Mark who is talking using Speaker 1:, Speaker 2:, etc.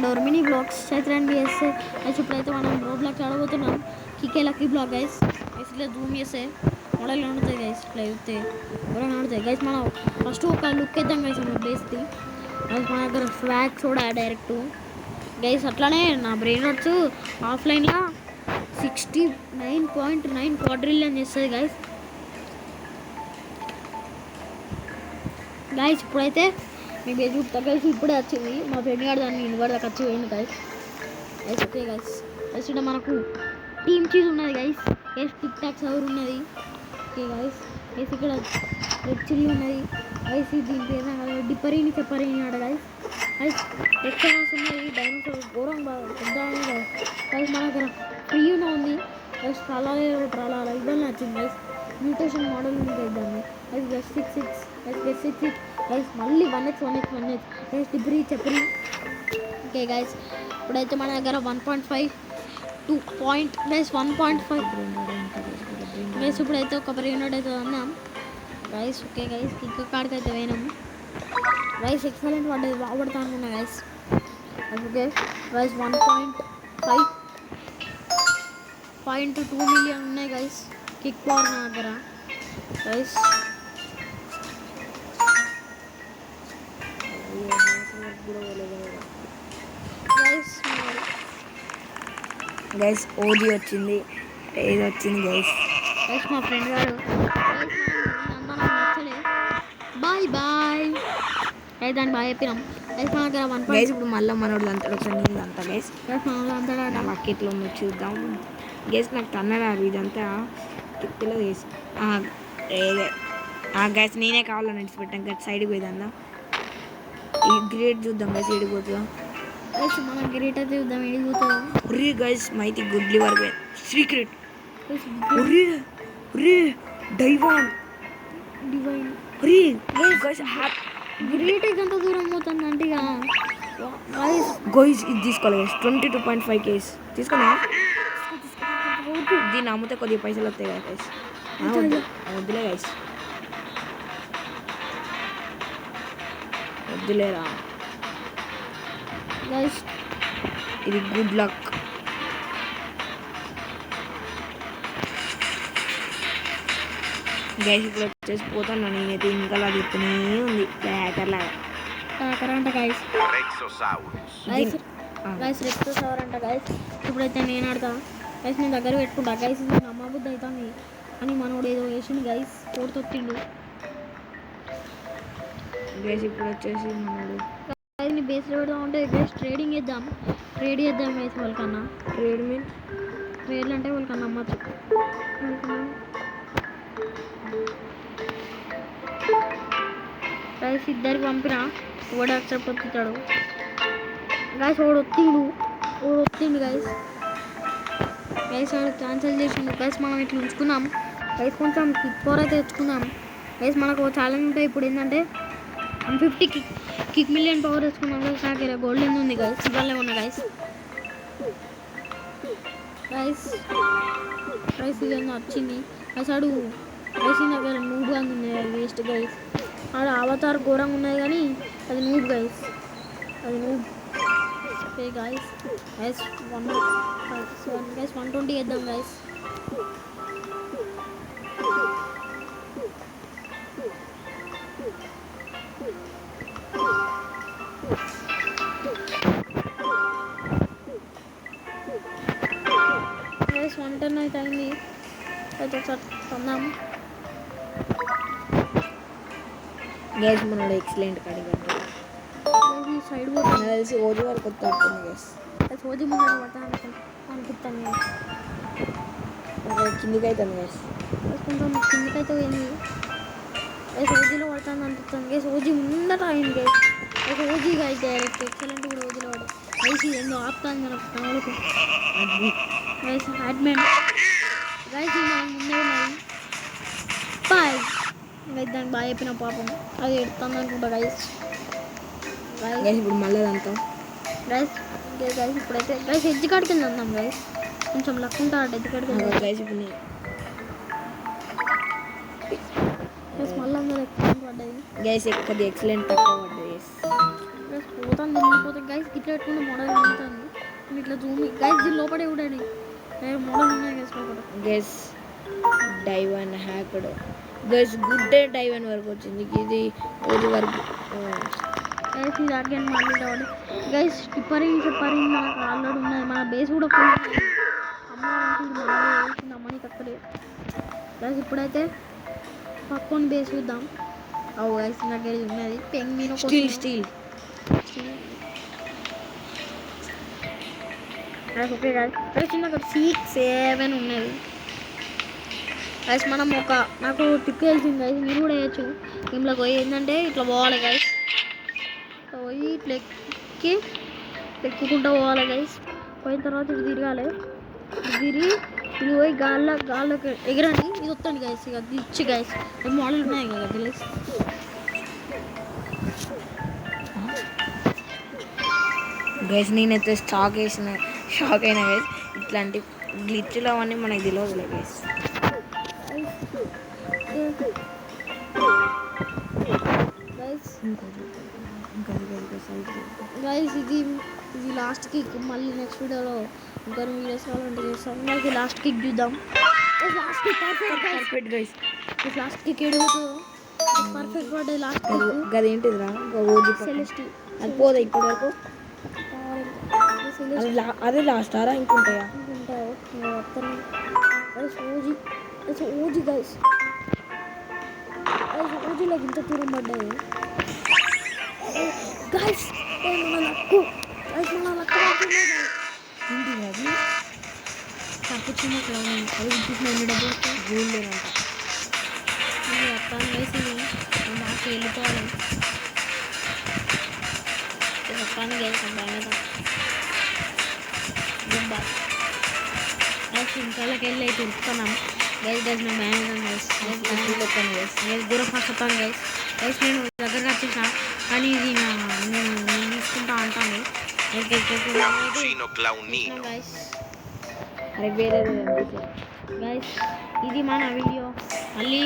Speaker 1: Door mini blocks చైత్రన్ బిఎస్ guys ఇప్పుడైతే మనం రోడ్ బ్లాక్స్ ఆడబోతున్నాం కికే లక్కీ బ్లాక్ గైస్ ఇట్లా జూమ్ చేస్తే మోడల్ ఆడుతాయి గైస్ ఇట్లా అయితే ఎవరైనా ఆడుతాయి గైస్ మనం ఫస్ట్ ఒక లుక్ వేద్దాం గైస్ మన బేస్ది గైస్ మన దగ్గర స్వాగ్ చూడ డైరెక్ట్ గైస్ అట్లానే నా బ్రెయిన్ వర్డ్స్ ఆఫ్లైన్లో 69.9 క్వాడ్రిలియన్ చేస్తుంది గైస్ గైస్ ఇప్పుడైతే మీకు చూపుతా గైస్ ఇప్పుడే వచ్చింది మా ఫ్రెండ్ గారు దాన్ని ఇన్వర్ట్ దాకా వచ్చి పోయింది guys guys okay guys guys ఇక్కడ మనకు టీమ్ చీజ్ ఉన్నది గైస్ గైస్ టిక్ టాక్ సవర్ ఉన్నది ఓకే గైస్ గైస్ ఇక్కడ రెడ్ చిల్లీ ఉన్నది గైస్ దీని పేరు డిప్పరీని చెప్పరీని ఆడ గైస్ గైస్ ఎక్స్ట్రాస్ ఉన్నది డైనోసార్ ఘోరం బాగా పెద్ద గైస్ మన దగ్గర ఫ్రీయూనే ఉంది గైస్ ట్రాలా ఇవన్నీ వచ్చింది గైస్ మ్యూటేషన్ మోడల్ ఉంది గైస్ దాన్ని గైస్ గెస్ 6 గైస్ మళ్ళీ 1x గైస్ డిబ్రీ చెప్పరి ఓకే గైస్ ఇప్పుడైతే మన దగ్గర 1.5 2 పాయింట్ గైస్ 1.5 గైస్ ఇప్పుడైతే ఒక యూనిట్ అయితే అన్నాం గైస్ ఓకే గైస్ కిక్ కార్డ్కి అయితే పోయినాము గైస్ ఎక్సలెంట్ పడ్డది బాగుపడతా అనుకున్నా గైస్ ఓకే గైస్ 1.2 మిలియన్ ఉన్నాయి గైస్ కిక్ పవర్ నా దగ్గర గైస్
Speaker 2: గైస్ ఓజీ వచ్చింది ఏది వచ్చింది గైస్
Speaker 1: గైస్ మా ఫ్రెండ్ గారు బాయ్ బాయ్ గైస్ దాన్ని బాగా చెప్పినాం గైస్ మన దగ్గర 1.
Speaker 2: గైస్ ఇప్పుడు మళ్ళీ మనోడు అంటాడు ఒకసారి నేను అంతా గైస్
Speaker 1: గైస్ మనలో అంతాడా
Speaker 2: బకెట్లో ఉంది చూద్దాం గైస్ నాకు తన్నడారు ఇదంతా కిక్కులో గైస్ గైస్ నేనే కావాలని నడిచిపెట్టాను గైస్ సైడ్కి పోయేదన్నా ఈ గ్రేట్ చూద్దాం గైస్ ఏడిపోతుందా
Speaker 1: గైస్ మనం గ్రేట్ అయితే చూద్దాం ఏడిపోతుందా
Speaker 2: ఒరే గైస్ మైతి గుడ్ లివర్ గైస్ సీక్రెట్ ఒరే డివైన్ ఒరే గైస్
Speaker 1: గ్రేట్ ఎంత దూరం పోతుంది అంటే
Speaker 2: గైస్ ఇది తీసుకోవాలి గైస్ 22.5 కేస్ తీసుకున్నా దీన్ని అమ్మితే కొద్దిగా పైసలు వస్తాయి కదా గైస్ వద్దులే గైస్ వద్దులేరా
Speaker 1: గైస్
Speaker 2: ఇది గుడ్ లక్ గైస్ ఇప్పుడు వచ్చేసి పోతాను నేనైతే ఇంకా అలా చెప్తూనే ఉంది హ్యాకర్
Speaker 1: అంట గైస్ గైస్ రెక్సోసావర్ అంట గైస్ ఇప్పుడైతే నేను ఆడతా గైస్ నేను దగ్గర పెట్టుకుంటా గైస్ నేను అమ్మ బుద్ధి అవుతుంది అని మనోడు ఏదో వేసిండు గైస్ తొట్టిండు
Speaker 2: గైస్ ఇప్పుడు వచ్చేసి మనోడు
Speaker 1: ని బేస్లో పెడదాం అంటే గైస్ ట్రేడ్ చేద్దాం గైస్ వాళ్ళకన్నా ట్రేడ్లు అంటే వాళ్ళకన్నా అమ్మచ్చు గైస్ ఇద్దరికి పంపిన ఓడి యాక్సెప్ట్ వస్తాడు గైస్ ఓడు ఒత్తిండు గైస్ వాడు క్యాన్సిల్ చేసిండు గైస్ మనం ఇట్లా ఉంచుకున్నాం గైస్ కొంచెం కిక్ పవర్ అయితే తెచ్చుకుందాం గైస్ మనకు ఛాలెంజ్ ఉంటాయి ఇప్పుడు ఏంటంటే 150 కిక్ మిలియన్ పవర్ తెచ్చుకున్నాం గైస్ నాకు ఇలా గోల్డ్ ఎంత ఉంది గైస్ ఇవ్వలే ఉన్నా గైస్ ఇదేమో వచ్చింది గైస్ ఆడు గైస్ దగ్గర నూబ్గా ఉంది వేస్ట్ గైస్ ఆడ అవతార్ ఘోరంగా ఉన్నది కానీ అది నూబ్ గైస్ ఓకే గైస్ 120 వేద్దాం గైస్ గైస్ 110 అయితే అయింది అయితే ఒకసారి పొందాం
Speaker 2: గైస్ మనోడు ఎక్సలెంట్ కడిగాడు
Speaker 1: సైడ్
Speaker 2: తెలిసి ఓజీ వరకు వస్తుంది గైస్
Speaker 1: ఓజీ ముందు పడతా అనిపిస్తాను
Speaker 2: కిందికి అవుతుంది గైస్
Speaker 1: కొంచెం కిందికైతే పోయింది గైస్ ఓజీలో పడుతుంది అనిపిస్తుంది గైస్ ఓజీ ముందట అయింది guys OG guys direct excellent కూడా ఓజీలో పడు గైస్ ఏందో ఆపుతాను మనకు కనవలకు గైస్ అడ్మిన్ గైస్ మనం ముందే ఉన్నది బాయ్ గైస్ దానికి బాగా చెప్పిన పాపం అది ఎడుతుంది అనుకుంటా గైస్
Speaker 2: ఇప్పుడు మళ్ళీ దాంతో
Speaker 1: గైస్ ఇప్పుడైతే గైస్ ఎడ్జ్ కాడికి వెళ్ళి అందాం గైస్ కొంచెం లక్ ఉంటాడు ఎడ్జ్ కాడికి వెళ్ళి
Speaker 2: గైస్ ఇప్పుడు
Speaker 1: గైస్ మళ్ళీ అందరూ ఎక్సలెంట్ పడ్డది
Speaker 2: గైస్ కొద్దిగా ఎక్సలెంట్ తక్కువ పడ్డది
Speaker 1: గైస్ పోతాను తిరిగిపోతే గైస్ ఇట్లా పెట్టుకుంటే మోడల్ ఉంటుంది ఇట్లా జూమ్ గైస్ దీని లోపడే చూడండి మోడల్ ఉన్నాయి గైస్ లోపల
Speaker 2: గైస్ డైవన్ హ్యాక్డ్ గైస్ గుడ్ డైవన్ వరకు వచ్చింది ఇది రోజు వరకు
Speaker 1: గైస్ ఇది అగైన్ మళ్ళీ రావాలి గైస్ టిప్పరింగ్ మనకు ఆల్రెడీ ఉన్నది మన బేస్ కూడా ఫుల్ అమ్మాలంటే అమ్మని తక్కలేదు గైస్ ఇప్పుడైతే పక్కన బేస్ చూద్దాం అవు గైస్ నాకు ఉన్నది పెంగ్ మీద
Speaker 2: స్టీల్
Speaker 1: ఓకే గైస్ చిన్న 6-7 ఉన్నది గైస్ మనం నాకు టిక్ తెలిసింది గైస్ మీరు కూడా వేయచ్చు ఇంట్లోకి పోయి ఏంటంటే ఇట్లా పోవాలి గైస్ పోయి ఇట్లా ఎక్కుకుంటూ పోవాలి గైస్ పోయిన తర్వాత ఇటు తిరగాలి తిరిగి ఇది పోయి గాల్లోకి ఎగరండి ఇది వస్తుంది గైస్ ఇక ఇచ్చి గైస్ మోడల్ ఉన్నాయి కదా తెలిసి
Speaker 2: గైస్ నేనైతే షాక్ అయినా గైస్ ఇట్లాంటి గ్లిచ్లు అవన్నీ మనకు తెలియదులే గైస్
Speaker 1: గైస్ ఇది లాస్ట్ కిక్ మళ్ళీ నెక్స్ట్ వీడియోలో ఇంకా వీడియోస్ కావాలంటే చేస్తాం నాకు లాస్ట్ కిక్ చూద్దాం last kick
Speaker 2: perfect guys
Speaker 1: last kick ఏడుగుతుందో పర్ఫెక్ట్ పడ్డది లాస్ట్
Speaker 2: గదేంటిదిరా ఓజీ
Speaker 1: సెలెస్టి
Speaker 2: అది పోదా ఇప్పటి వరకు అదే లాస్ట్ ఆరా ఇంకుంటాయా
Speaker 1: ఓజీ గైస్ ఓజీలోకి ఇంత దూరం పడ్డాయి గైస్ మన లక్కు
Speaker 2: ఏంటి అది
Speaker 1: తప్పు చిన్న అది ఇంటికి డబ్బులు
Speaker 2: గోల్డేనంట
Speaker 1: అత్తాను వేసి మాకు వెళ్ళిపోవాలి చెప్పాను గైస్ ఇంట్లోకి వెళ్ళి అయితే ఉరుకుతున్నాం గైస్ మేము బ్యాన్ గైస్ దూరం ఫస్ట్ వస్తాను గైస్ నేను దగ్గరకు వచ్చేసిన కానీ ఇది నేను తీసుకుంటా అంటాను
Speaker 2: అరే వేరే
Speaker 1: గైస్ ఇది మన వీడియో మళ్ళీ